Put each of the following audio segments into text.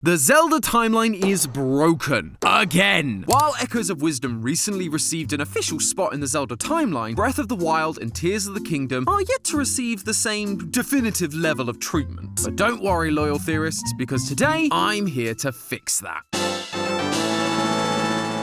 The Zelda timeline is broken. Again! While Echoes of Wisdom recently received an official spot in the Zelda timeline, Breath of the Wild and Tears of the Kingdom are yet to receive the same definitive level of treatment. But don't worry, loyal theorists, because today I'm here to fix that.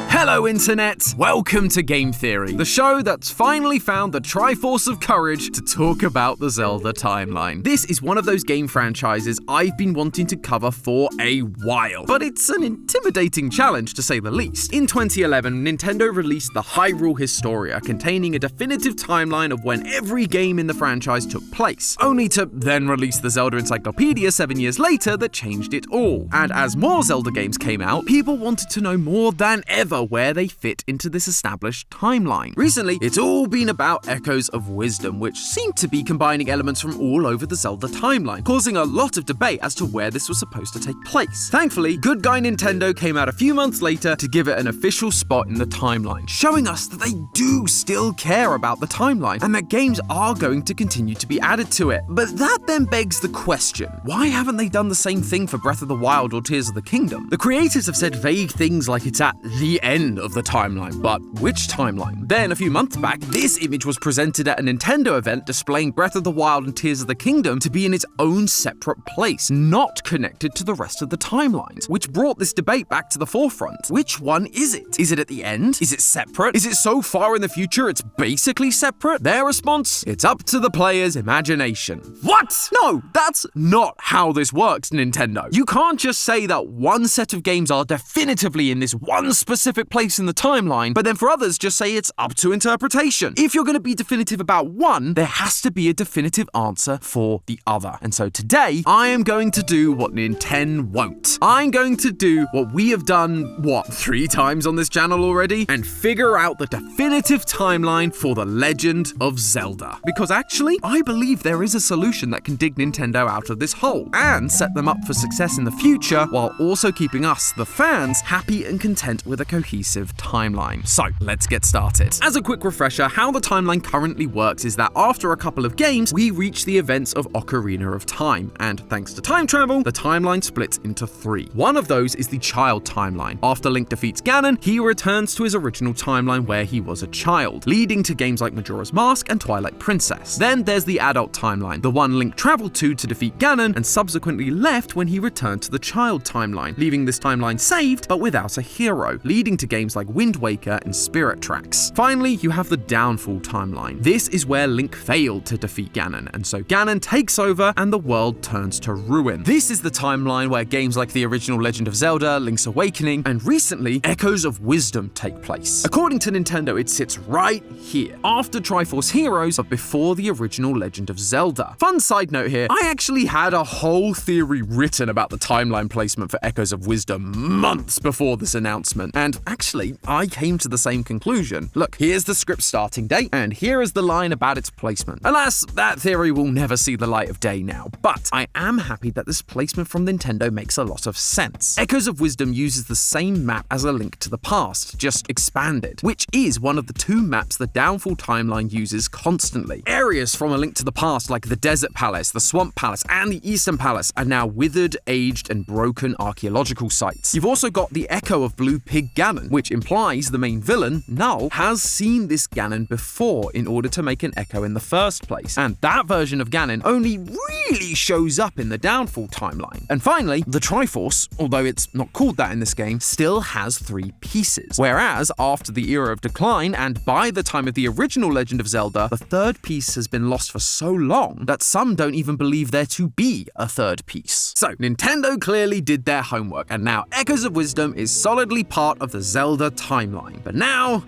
Hello, Internet! Welcome to Game Theory, the show that's finally found the Triforce of Courage to talk about the Zelda timeline. This is one of those game franchises I've been wanting to cover for a while, but it's an intimidating challenge to say the least. In 2011, Nintendo released the Hyrule Historia, containing a definitive timeline of when every game in the franchise took place, only to then release the Zelda Encyclopedia 7 years later that changed it all. And as more Zelda games came out, people wanted to know more than ever where they fit into this established timeline. Recently, it's all been about Echoes of Wisdom, which seemed to be combining elements from all over the Zelda timeline, causing a lot of debate as to where this was supposed to take place. Thankfully, good guy Nintendo came out a few months later to give it an official spot in the timeline, showing us that they do still care about the timeline, and that games are going to continue to be added to it. But that then begs the question, why haven't they done the same thing for Breath of the Wild or Tears of the Kingdom? The creators have said vague things like it's at the end of the timeline, but which timeline? Then, a few months back, this image was presented at a Nintendo event displaying Breath of the Wild and Tears of the Kingdom to be in its own separate place, not connected to the rest of the timelines, which brought this debate back to the forefront. Which one is it? Is it at the end? Is it separate? Is it so far in the future it's basically separate? Their response? It's up to the player's imagination. What? No, that's not how this works, Nintendo. You can't just say that one set of games are definitively in this one specific place in the timeline, but then for others just say it's up to interpretation. If you're going to be definitive about one, there has to be a definitive answer for the other. And so today, I am going to do what Nintendo won't. I'm going to do what we have done, 3 times on this channel already, and figure out the definitive timeline for The Legend of Zelda. Because actually, I believe there is a solution that can dig Nintendo out of this hole, and set them up for success in the future, while also keeping us, the fans, happy and content with a cohesive timeline. So, let's get started. As a quick refresher, how the timeline currently works is that after a couple of games, we reach the events of Ocarina of Time, and thanks to time travel, the timeline splits into 3. One of those is the child timeline. After Link defeats Ganon, he returns to his original timeline where he was a child, leading to games like Majora's Mask and Twilight Princess. Then there's the adult timeline, the one Link traveled to defeat Ganon, and subsequently left when he returned to the child timeline, leaving this timeline saved, but without a hero, leading to games like Wind Waker and Spirit Tracks. Finally, you have the downfall timeline. This is where Link failed to defeat Ganon, and so Ganon takes over and the world turns to ruin. This is the timeline where games like the original Legend of Zelda, Link's Awakening, and recently, Echoes of Wisdom take place. According to Nintendo, it sits right here, after Triforce Heroes, but before the original Legend of Zelda. Fun side note here, I actually had a whole theory written about the timeline placement for Echoes of Wisdom months before this announcement, and actually, I came to the same conclusion. Look, here's the script starting date, and here is the line about its placement. Alas, that theory will never see the light of day now, but I am happy that this placement from Nintendo makes a lot of sense. Echoes of Wisdom uses the same map as A Link to the Past, just expanded, which is one of the 2 maps the Downfall timeline uses constantly. Areas from A Link to the Past like the Desert Palace, the Swamp Palace, and the Eastern Palace are now withered, aged, and broken archaeological sites. You've also got the echo of Blue Pig Ganon, which implies the main villain, Null, has seen this Ganon before in order to make an echo in the first place, and that version of Ganon only really shows up in the Downfall timeline. And finally, the Triforce, although it's not called that in this game, still has 3 pieces, whereas after the Era of Decline and by the time of the original Legend of Zelda, the 3rd piece has been lost for so long that some don't even believe there to be a 3rd piece. So, Nintendo clearly did their homework, and now Echoes of Wisdom is solidly part of the Zelda timeline. But now,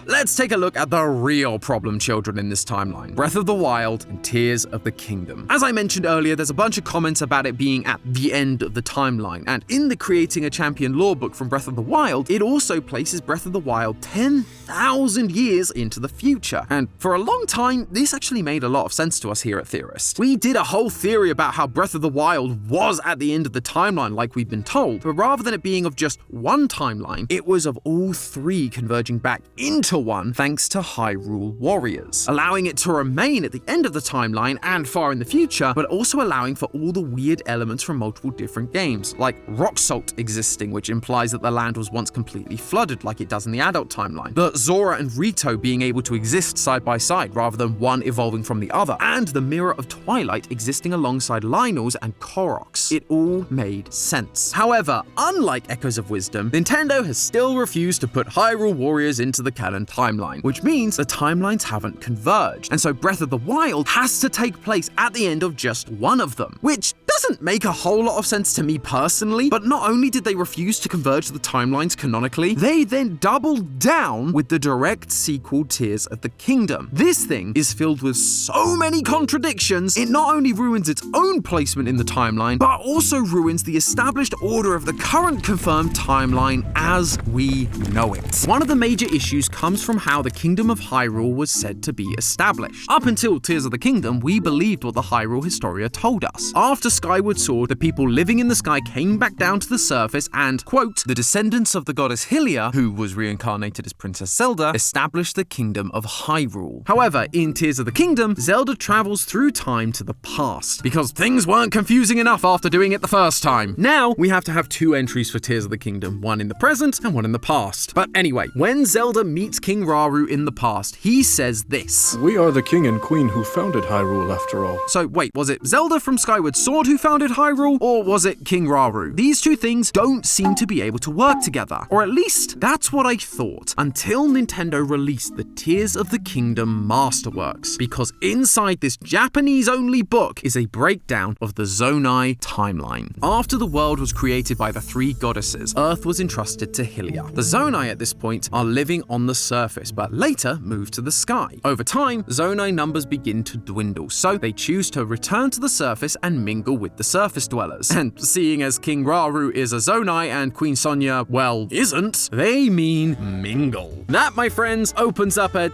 let's take a look at the real problem children in this timeline, Breath of the Wild and Tears of the Kingdom. As I mentioned earlier, there's a bunch of comments about it being at the end of the timeline, and in the Creating a Champion lore book from Breath of the Wild, it also places Breath of the Wild 10,000 years into the future. And for a long time, this actually made a lot of sense to us here at Theorist. We did a whole theory about how Breath of the Wild was at the end of the timeline like we've been told, but rather than it being of just one timeline, it was of all 3 converging back into weaker one thanks to Hyrule Warriors, allowing it to remain at the end of the timeline and far in the future, but also allowing for all the weird elements from multiple different games, like rock salt existing, which implies that the land was once completely flooded like it does in the adult timeline, the Zora and Rito being able to exist side by side rather than one evolving from the other, and the Mirror of Twilight existing alongside Lynel's and Korok's. It all made sense. However, unlike Echoes of Wisdom, Nintendo has still refused to put Hyrule Warriors into the canon timeline, which means the timelines haven't converged, and so Breath of the Wild has to take place at the end of just one of them, which doesn't make a whole lot of sense to me personally, but not only did they refuse to converge the timelines canonically, they then doubled down with the direct sequel Tears of the Kingdom. This thing is filled with so many contradictions, it not only ruins its own placement in the timeline, but also ruins the established order of the current confirmed timeline as we know it. One of the major issues comes from how the Kingdom of Hyrule was said to be established. Up until Tears of the Kingdom, we believed what the Hyrule Historia told us. After Skyward Sword, the people living in the sky came back down to the surface and, quote, the descendants of the goddess Hylia, who was reincarnated as Princess Zelda, established the Kingdom of Hyrule. However, in Tears of the Kingdom, Zelda travels through time to the past, because things weren't confusing enough after doing it the first time. Now, we have to have two entries for Tears of the Kingdom, one in the present and one in the past. But anyway, when Zelda meets King Rauru in the past, he says this. We are the king and queen who founded Hyrule after all. So wait, was it Zelda from Skyward Sword who founded Hyrule, or was it King Rauru? These two things don't seem to be able to work together, or at least that's what I thought, until Nintendo released the Tears of the Kingdom Masterworks, because inside this Japanese-only book is a breakdown of the Zonai timeline. After the world was created by the three goddesses, Earth was entrusted to Hylia. The Zonai at this point are living on the surface, but later move to the sky. Over time, Zonai numbers begin to dwindle, so they choose to return to the surface and mingle with the surface dwellers. And seeing as King Rauru is a Zonai and Queen Sonia, well, isn't, they mean mingle. That, my friends, opens up a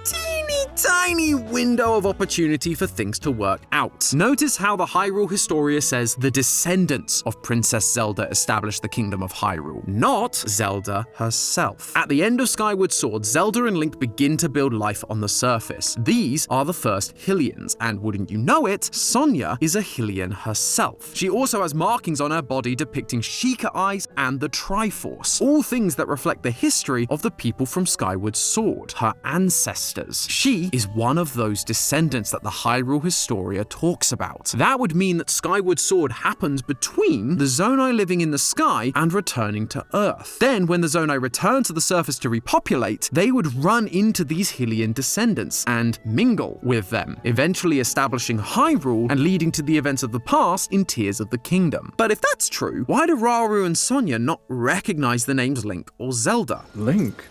tiny window of opportunity for things to work out. Notice how the Hyrule Historia says the descendants of Princess Zelda established the Kingdom of Hyrule, not Zelda herself. At the end of Skyward Sword, Zelda and Link begin to build life on the surface. These are the first Hylians, and wouldn't you know it, Sonia is a Hylian herself. She also has markings on her body depicting Sheikah eyes and the Triforce, all things that reflect the history of the people from Skyward Sword, her ancestors. She is one of those descendants that the Hyrule Historia talks about. That would mean that Skyward Sword happens between the Zonai living in the sky and returning to Earth. Then, when the Zonai return to the surface to repopulate, they would run into these Hylian descendants and mingle with them, eventually establishing Hyrule and leading to the events of the past in Tears of the Kingdom. But if that's true, why do Rauru and Sonia not recognize the names Link or Zelda? Link?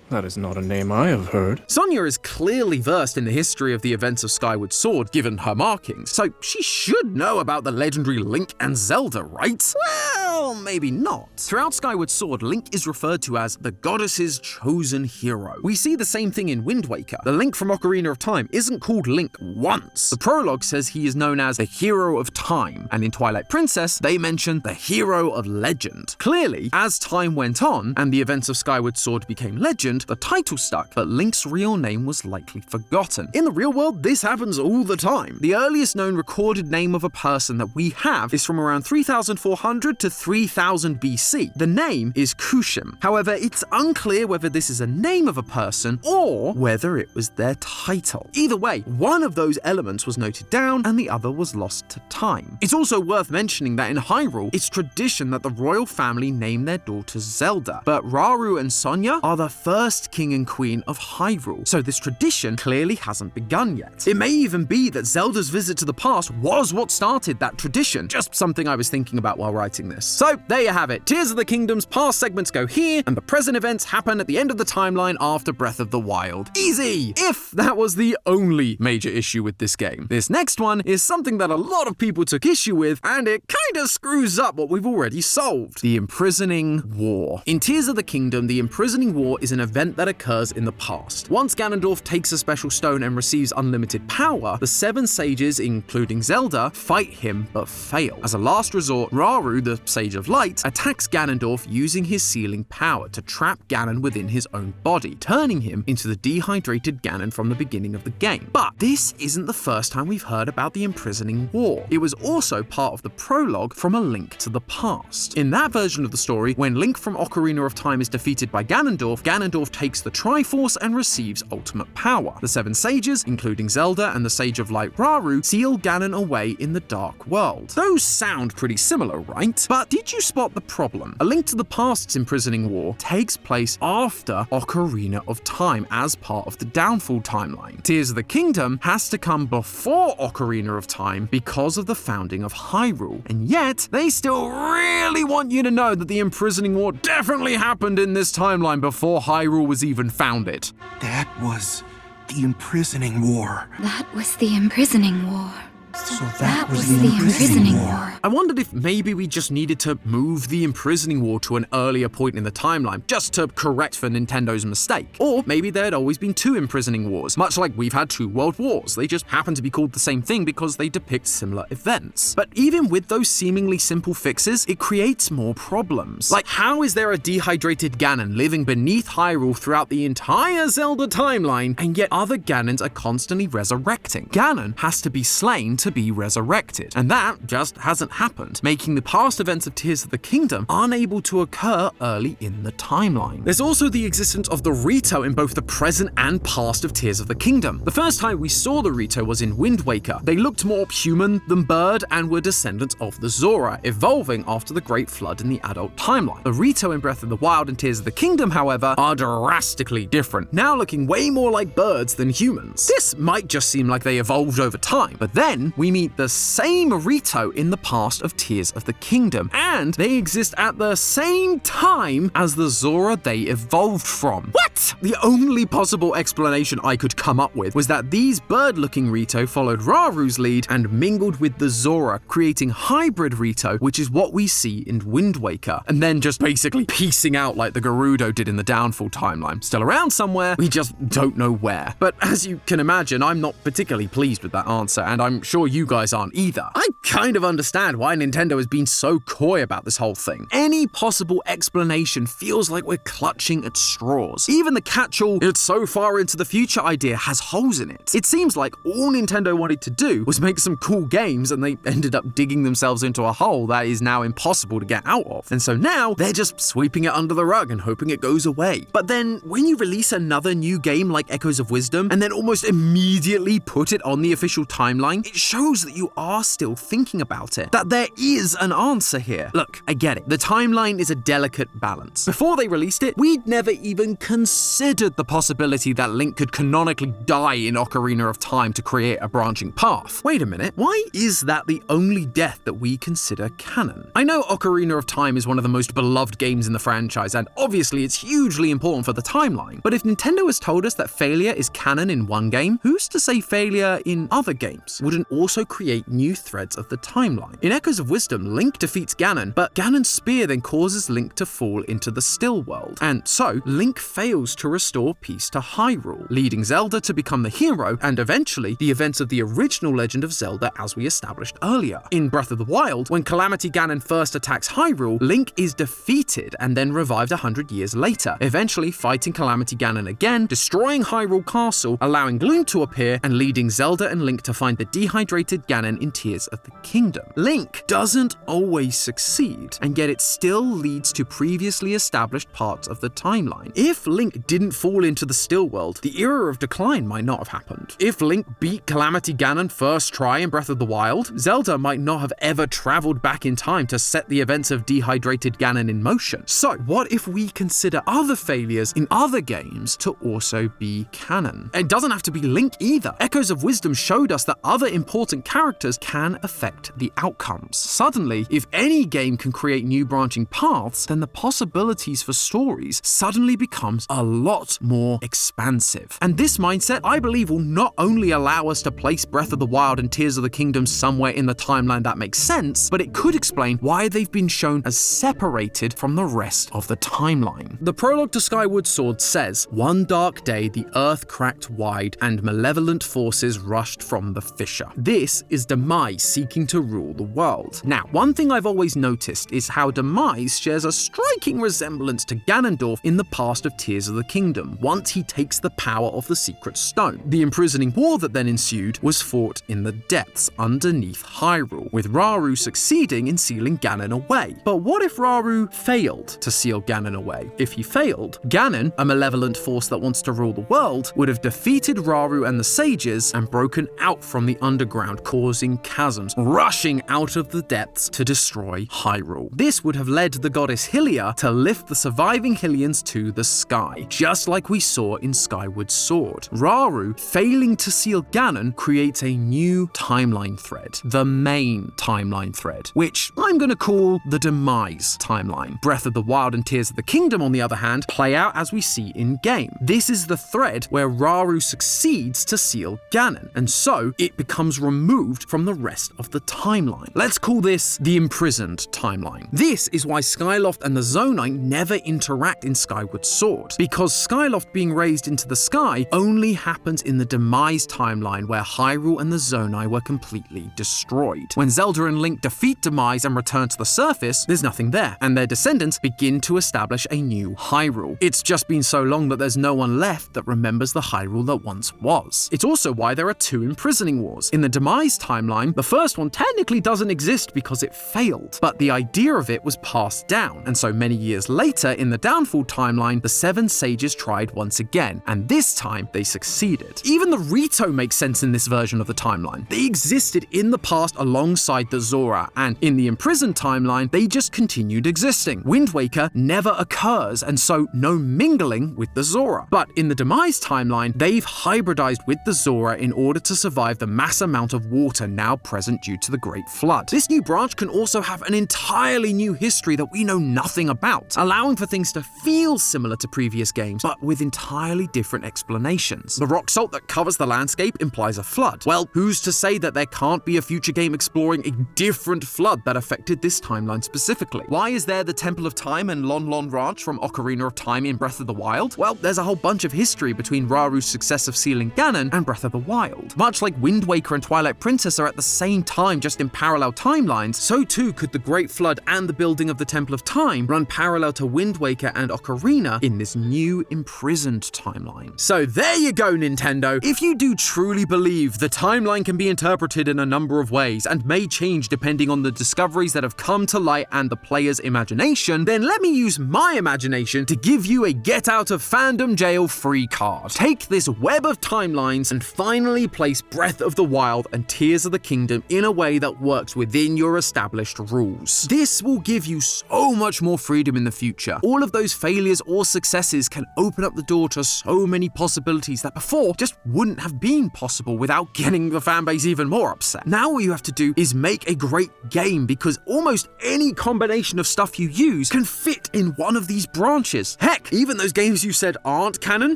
That is not a name I have heard. Sonia is clearly versed in the history of the events of Skyward Sword, given her markings, so she should know about the legendary Link and Zelda, right? Well, maybe not. Throughout Skyward Sword, Link is referred to as the goddess's chosen hero. We see the same thing in Wind Waker. The Link from Ocarina of Time isn't called Link once. The prologue says he is known as the hero of time, and in Twilight Princess, they mention the hero of legend. Clearly, as time went on, and the events of Skyward Sword became legend, the title stuck, but Link's real name was likely forgotten. In the real world, this happens all the time. The earliest known recorded name of a person that we have is from around 3400 to 3000 BC. The name is Kushim. However, it's unclear whether this is a name of a person or whether it was their title. Either way, one of those elements was noted down and the other was lost to time. It's also worth mentioning that in Hyrule, it's tradition that the royal family name their daughters Zelda, but Rauru and Sonia are the first king and queen of Hyrule, so this tradition clearly hasn't begun yet. It may even be that Zelda's visit to the past was what started that tradition, just something I was thinking about while writing this. So there you have it. Tears of the Kingdom's past segments go here, and the present events happen at the end of the timeline after Breath of the Wild. Easy! If that was the only major issue with this game. This next one is something that a lot of people took issue with, and it kinda screws up what we've already solved. The Imprisoning War. In Tears of the Kingdom, the Imprisoning War is an event that occurs in the past. Once Ganondorf takes a special stone and receives unlimited power, the 7 sages, including Zelda, fight him but fail. As a last resort, Rauru, the sage Sage of Light, attacks Ganondorf using his sealing power to trap Ganon within his own body, turning him into the dehydrated Ganon from the beginning of the game. But this isn't the first time we've heard about the Imprisoning War. It was also part of the prologue from A Link to the Past. In that version of the story, when Link from Ocarina of Time is defeated by Ganondorf, Ganondorf takes the Triforce and receives ultimate power. The 7 sages, including Zelda and the Sage of Light Rauru, seal Ganon away in the Dark World. Those sound pretty similar, right? But did you spot the problem? A Link to the Past's Imprisoning War takes place after Ocarina of Time as part of the Downfall timeline. Tears of the Kingdom has to come before Ocarina of Time because of the founding of Hyrule, and yet they still really want you to know that the Imprisoning War definitely happened in this timeline before Hyrule was even founded. That was the Imprisoning War. That was the Imprisoning War. So that was the Imprisoning War. I wondered if maybe we just needed to move the Imprisoning War to an earlier point in the timeline, just to correct for Nintendo's mistake. Or maybe there had always been 2 Imprisoning Wars, much like we've had 2 World Wars. They just happen to be called the same thing because they depict similar events. But even with those seemingly simple fixes, it creates more problems. Like, how is there a dehydrated Ganon living beneath Hyrule throughout the entire Zelda timeline, and yet other Ganons are constantly resurrecting? Ganon has to be slain to be resurrected, and that just hasn't happened, making the past events of Tears of the Kingdom unable to occur early in the timeline. There's also the existence of the Rito in both the present and past of Tears of the Kingdom. The first time we saw the Rito was in Wind Waker. They looked more human than bird and were descendants of the Zora, evolving after the Great Flood in the adult timeline. The Rito in Breath of the Wild and Tears of the Kingdom, however, are drastically different, now looking way more like birds than humans. This might just seem like they evolved over time, but then we meet the same Rito in the past of Tears of the Kingdom, and they exist at the same time as the Zora they evolved from. What? The only possible explanation I could come up with was that these bird-looking Rito followed Raru's lead and mingled with the Zora, creating hybrid Rito, which is what we see in Wind Waker, and then just basically piecing out like the Gerudo did in the Downfall timeline. Still around somewhere, we just don't know where. But as you can imagine, I'm not particularly pleased with that answer, and I'm sure you guys aren't either. I kind of understand why Nintendo has been so coy about this whole thing. Any possible explanation feels like we're clutching at straws. Even the catch-all, it's so far into the future idea has holes in it. It seems like all Nintendo wanted to do was make some cool games, and they ended up digging themselves into a hole that is now impossible to get out of. And so now they're just sweeping it under the rug and hoping it goes away. But then when you release another new game like Echoes of Wisdom and then almost immediately put it on the official timeline, it shows that you are still thinking about it, that there is an answer here. Look, I get it. The timeline is a delicate balance. Before they released it, we'd never even considered the possibility that Link could canonically die in Ocarina of Time to create a branching path. Wait a minute, why is that the only death that we consider canon? I know Ocarina of Time is one of the most beloved games in the franchise, and obviously it's hugely important for the timeline, but if Nintendo has told us that failure is canon in one game, who's to say failure in other games wouldn't also create new threads of the timeline? In Echoes of Wisdom, Link defeats Ganon, but Ganon's spear then causes Link to fall into the Still World, and so Link fails to restore peace to Hyrule, leading Zelda to become the hero and eventually the events of the original Legend of Zelda as we established earlier. In Breath of the Wild, when Calamity Ganon first attacks Hyrule, Link is defeated and then revived 100 years later, eventually fighting Calamity Ganon again, destroying Hyrule Castle, allowing Gloom to appear, and leading Zelda and Link to find the dehydrated Ganon in Tears of the Kingdom. Link doesn't always succeed, and yet it still leads to previously established parts of the timeline. If Link didn't fall into the Still World, the era of decline might not have happened. If Link beat Calamity Ganon first try in Breath of the Wild, Zelda might not have ever traveled back in time to set the events of dehydrated Ganon in motion. So what if we consider other failures in other games to also be canon? It doesn't have to be Link either. Echoes of Wisdom showed us that other important characters can affect the outcomes. Suddenly, if any game can create new branching paths, then the possibilities for stories suddenly becomes a a lot more expansive. And this mindset, I believe, will not only allow us to place Breath of the Wild and Tears of the Kingdom somewhere in the timeline that makes sense, but it could explain why they've been shown as separated from the rest of the timeline. The prologue to Skyward Sword says, "One dark day the earth cracked wide and malevolent forces rushed from the fissure." This is Demise seeking to rule the world. Now, one thing I've always noticed is how Demise shares a striking resemblance to Ganondorf in the past of Tears of the Kingdom, once he takes the power of the Secret Stone. The imprisoning war that then ensued was fought in the depths underneath Hyrule, with Rauru succeeding in sealing Ganon away. But what if Rauru failed to seal Ganon away? If he failed, Ganon, a malevolent force that wants to rule the world, would have defeated Rauru and the sages and broken out from the underground, causing chasms, rushing out of the depths to destroy Hyrule. This would have led the goddess Hylia to lift the surviving Hylians to the sky, just like we saw in Skyward Sword. Rauru failing to seal Ganon creates a new timeline thread, the main timeline thread, which I'm going to call the Demise timeline. Breath of the Wild and Tears of the Kingdom, on the other hand, play out as we see in-game. This is the thread where Rauru succeeds to seal Ganon, and so it becomes removed from the rest of the timeline. Let's call this the imprisoned timeline. This is why Skyloft and the Zonai never interact in Skyward Sword, because Skyloft being raised into the sky only happens in the Demise timeline where Hyrule and the Zonai were completely destroyed. When Zelda and Link defeat Demise and return to the surface, there's nothing there, and their descendants begin to establish a new Hyrule. It's just been so long that there's no one left that remembers the Hyrule that once was. It's also why there are two imprisoning wars. In the Demise timeline, the first one technically doesn't exist because it failed, but the idea of it was passed down, and so many years later in the Downfall timeline, the seven sages tried once again, and this time they succeeded. Even the Rito makes sense in this version of the timeline. They existed in the past alongside the Zora, and in the imprisoned timeline, they just continued existing. Wind Waker never occurs, and so no mingling with the Zora. But in the Demise timeline, they've hybridized with the Zora in order to survive the mass amount of water now present due to the Great Flood. This new branch can also have an entirely new history that we know nothing about, allowing for things to feel similar to previous games, but with entirely different explanations. The rock salt that covers the landscape implies a flood. Well, who's to say that there can't be a future game exploring a different flood that affected this timeline specifically? Why is there the Temple of Time and Lon Lon Ranch from Ocarina of Time in Breath of the Wild? Well, there's a whole bunch of history between Rauru's success of sealing Ganon and Breath of the Wild. Much like Wind Waker and Twilight Princess are at the same time, just in parallel timelines, so too could the Great Flood and the building of the Temple of Time run parallel to Wind Waker and Ocarina in this new imprisoned timeline. So there you go, Nintendo. If you do truly believe the timeline can be interpreted in a number of ways and may change depending on the discoveries that have come to light and the player's imagination, then let me use my imagination to give you a get out of fandom jail free card. Take this web of timelines and finally place Breath of the Wild and Tears of the Kingdom in a way that works within your established rules. This will give you so much more freedom in the future. All of those failures or successes can open up the door to so many possibilities that before just wouldn't have been possible without getting the fanbase even more upset. Now all you have to do is make a great game, because almost any combination of stuff you use can fit in one of these branches. Heck, even those games you said aren't canon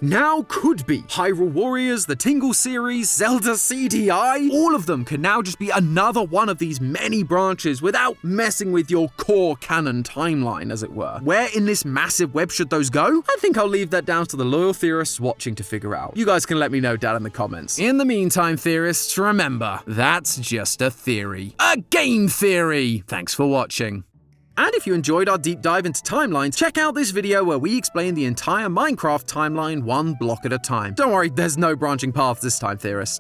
now could be. Hyrule Warriors, the Tingle series, Zelda CDI, all of them can now just be another one of these many branches without messing with your core canon timeline, as it were. Where in this massive web should those go? I think I'll leave that down to the loyal theorists watching to figure out. You guys can let me know down in the comments. In the meantime, theorists, remember, that's just a theory. A game theory! Thanks for watching. And if you enjoyed our deep dive into timelines, check out this video where we explain the entire Minecraft timeline one block at a time. Don't worry, there's no branching paths this time, theorists.